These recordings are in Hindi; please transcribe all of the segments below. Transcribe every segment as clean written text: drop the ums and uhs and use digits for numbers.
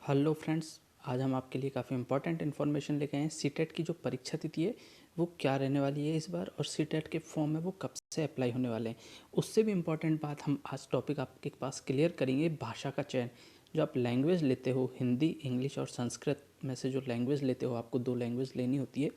हेलो फ्रेंड्स, आज हम आपके लिए काफ़ी इंपॉर्टेंट इन्फॉर्मेशन लेके आए हैं। सीटेट की जो परीक्षा तिथि है वो क्या रहने वाली है इस बार, और सीटेट के फॉर्म है वो कब से अप्लाई होने वाले हैं। उससे भी इम्पॉर्टेंट बात हम आज टॉपिक आपके पास क्लियर करेंगे। भाषा का चयन, जो आप लैंग्वेज लेते हो, हिंदी, इंग्लिश और संस्कृत में से जो लैंग्वेज लेते हो, आपको 2 लैंग्वेज लेनी होती है,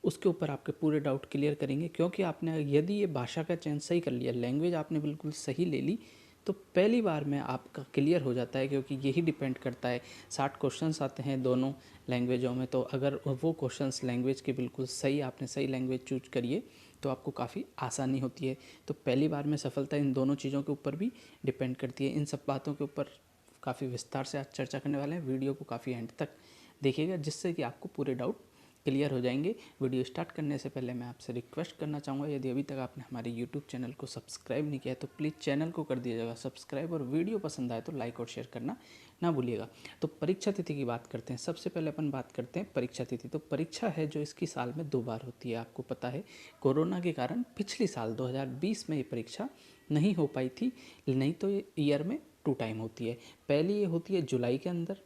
उसके ऊपर आपके पूरे डाउट क्लियर करेंगे। क्योंकि आपने यदि ये भाषा का चयन सही कर लिया, लैंग्वेज आपने बिल्कुल सही ले ली, तो पहली बार में आपका क्लियर हो जाता है। क्योंकि यही डिपेंड करता है, 60 क्वेश्चंस आते हैं दोनों लैंग्वेजों में, तो अगर वो क्वेश्चंस लैंग्वेज के बिल्कुल सही, आपने सही लैंग्वेज चूज करिए तो आपको काफ़ी आसानी होती है। तो पहली बार में सफलता इन दोनों चीज़ों के ऊपर भी डिपेंड करती है। इन सब बातों के ऊपर काफ़ी विस्तार से आज चर्चा करने वाले हैं। वीडियो को काफ़ी एंड तक देखिएगा, जिससे कि आपको पूरे डाउट क्लियर हो जाएंगे। वीडियो स्टार्ट करने से पहले मैं आपसे रिक्वेस्ट करना चाहूँगा, यदि अभी तक आपने हमारे यूट्यूब चैनल को सब्सक्राइब नहीं किया है तो प्लीज़ चैनल को कर दीजिएगा सब्सक्राइब, और वीडियो पसंद आए तो लाइक और शेयर करना ना भूलिएगा। तो परीक्षा तिथि की बात करते हैं। सबसे पहले अपन बात करते हैं परीक्षा तिथि। तो परीक्षा है जो इसकी साल में 2 बार होती है। आपको पता है, कोरोना के कारण पिछली साल 2020 में ये परीक्षा नहीं हो पाई थी, नहीं तो ये ईयर में 2 टाइम होती है। पहली ये होती है जुलाई के अंदर,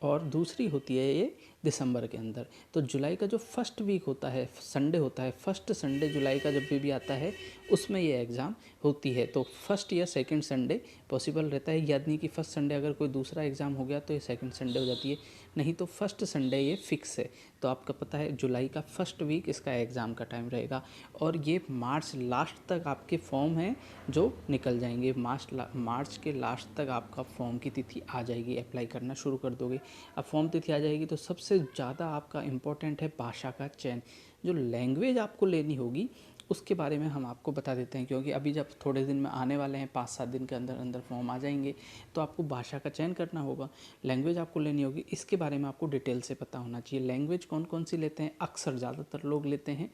और दूसरी होती है ये दिसंबर के अंदर। तो जुलाई का जो फर्स्ट वीक होता है, संडे होता है, फर्स्ट संडे जुलाई का जब भी आता है, उसमें ये एग्ज़ाम होती है। तो फर्स्ट या सेकंड संडे पॉसिबल रहता है, याद नहीं कि फर्स्ट संडे अगर कोई दूसरा एग्ज़ाम हो गया तो ये सेकंड संडे हो जाती है, नहीं तो फर्स्ट संडे ये फिक्स है। तो आपका पता है जुलाई का फर्स्ट वीक इसका एग्ज़ाम का टाइम रहेगा, और ये मार्च लास्ट तक आपके फॉर्म हैं जो निकल जाएंगे। मार्च के लास्ट तक आपका फॉर्म की तिथि आ जाएगी, अप्लाई करना शुरू कर दोगे। अब फॉर्म तिथि आ जाएगी तो सबसे ज़्यादा आपका इम्पोर्टेंट है भाषा का चयन। जो लैंग्वेज आपको लेनी होगी उसके बारे में हम आपको बता देते हैं, क्योंकि अभी जब थोड़े दिन में आने वाले हैं, 5-7 दिन के अंदर अंदर फॉर्म आ जाएंगे, तो आपको भाषा का चयन करना होगा। लैंग्वेज आपको लेनी होगी, इसके बारे में आपको डिटेल से पता होना चाहिए। लैंग्वेज कौन कौन सी लेते हैं? अक्सर ज़्यादातर लोग लेते हैं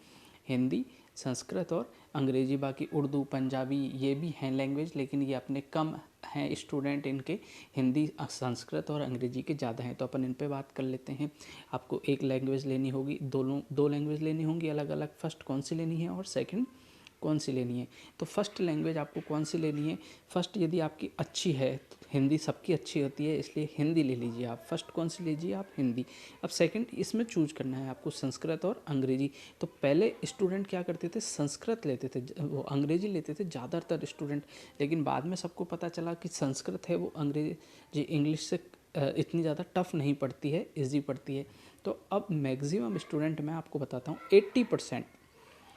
हिंदी, संस्कृत और अंग्रेज़ी। बाकी उर्दू, पंजाबी ये भी हैं लैंग्वेज, लेकिन ये अपने कम हैं स्टूडेंट इनके। हिंदी, संस्कृत और अंग्रेज़ी के ज़्यादा हैं, तो अपन इन पे बात कर लेते हैं। आपको एक लैंग्वेज लेनी होगी, दो लैंग्वेज लेनी होंगी अलग अलग। फर्स्ट कौन सी लेनी है और सेकंड कौन सी लेनी है? तो फर्स्ट लैंग्वेज आपको कौन सी लेनी है? फर्स्ट यदि आपकी अच्छी है तो हिंदी सबकी अच्छी होती है, इसलिए हिंदी ले लीजिए आप। फर्स्ट कौन सी लीजिए आप? हिंदी। अब सेकंड इसमें चूज करना है आपको संस्कृत और अंग्रेजी। तो पहले स्टूडेंट क्या करते थे? संस्कृत लेते थे, वो अंग्रेजी लेते थे ज़्यादातर स्टूडेंट। लेकिन बाद में सबको पता चला कि संस्कृत है वो अंग्रेजी इंग्लिश से इतनी ज़्यादा टफ नहीं पड़ती है, ईजी पड़ती है। तो अब मैक्सिमम स्टूडेंट, मैं आपको बताता हूँ, 80%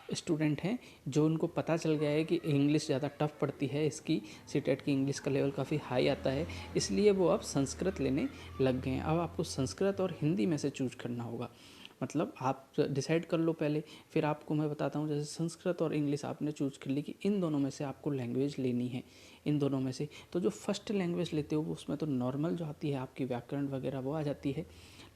स्टूडेंट हैं जो उनको पता चल गया है कि इंग्लिश ज़्यादा टफ पड़ती है, इसकी सीटेट की इंग्लिश का लेवल काफ़ी हाई आता है, इसलिए वो अब संस्कृत लेने लग गए हैं। अब आपको संस्कृत और हिंदी में से चूज करना होगा। मतलब आप डिसाइड कर लो पहले, फिर आपको मैं बताता हूँ। जैसे संस्कृत और इंग्लिश आपने चूज कर ली कि इन दोनों में से आपको लैंग्वेज लेनी है, इन दोनों में से। तो जो फर्स्ट लैंग्वेज लेते हो उसमें तो नॉर्मल जो आती है आपकी व्याकरण वगैरह वो आ जाती है,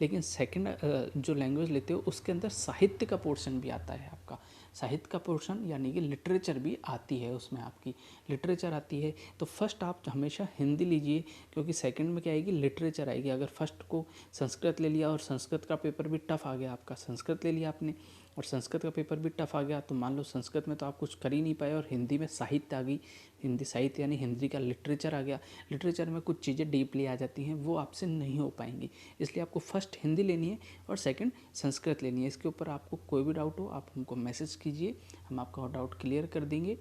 लेकिन सेकंड जो लैंग्वेज लेते हो उसके अंदर साहित्य का पोर्शन भी आता है आपका। साहित्य का पोर्शन यानी कि लिटरेचर भी आती है, उसमें आपकी लिटरेचर आती है। तो फर्स्ट आप हमेशा हिंदी लीजिए, क्योंकि सेकंड में क्या आएगी? लिटरेचर आएगी। अगर फर्स्ट को संस्कृत ले लिया और संस्कृत का पेपर भी टफ आ गया आपका, संस्कृत ले लिया आपने और संस्कृत का पेपर भी टफ आ गया, तो मान लो संस्कृत में तो आप कुछ कर ही नहीं पाए और हिंदी में साहित्य आ गई, हिंदी साहित्य यानी हिंदी का लिटरेचर आ गया। लिटरेचर में कुछ चीज़ें डीपली आ जाती हैं, वो आपसे नहीं हो पाएंगी, इसलिए आपको फर्स्ट हिंदी लेनी है और सेकंड संस्कृत लेनी है। इसके ऊपर आपको कोई भी डाउट हो आप हमको मैसेज कीजिए, हम आपका डाउट क्लियर कर देंगे।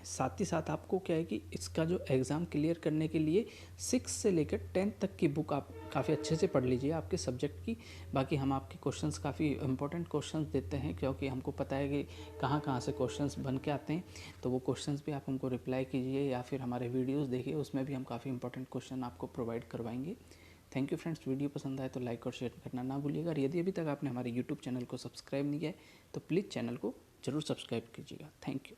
साथ ही साथ आपको क्या है कि इसका जो एग्ज़ाम क्लियर करने के लिए 6 से लेकर 10 तक की बुक आप काफ़ी अच्छे से पढ़ लीजिए आपके सब्जेक्ट की। बाकी हम आपके क्वेश्चंस काफ़ी इंपॉर्टेंट क्वेश्चंस देते हैं, क्योंकि हमको पता है कि कहाँ कहाँ से क्वेश्चंस बन के आते हैं। तो वो क्वेश्चंस भी आप हमको रिप्लाई कीजिए, या फिर हमारे वीडियोज़ देखिए, उसमें भी हम काफ़ी इंपॉर्टेंट क्वेश्चन आपको प्रोवाइड करवाएंगे। Thank you friends. वीडियो पसंद आए तो लाइक और शेयर करना ना भूलिएगा, और यदि अभी तक आपने हमारे यूट्यूब चैनल को सब्सक्राइब नहीं किया है तो प्लीज़ चैनल को ज़रूर सब्सक्राइब कीजिएगा। Thank you.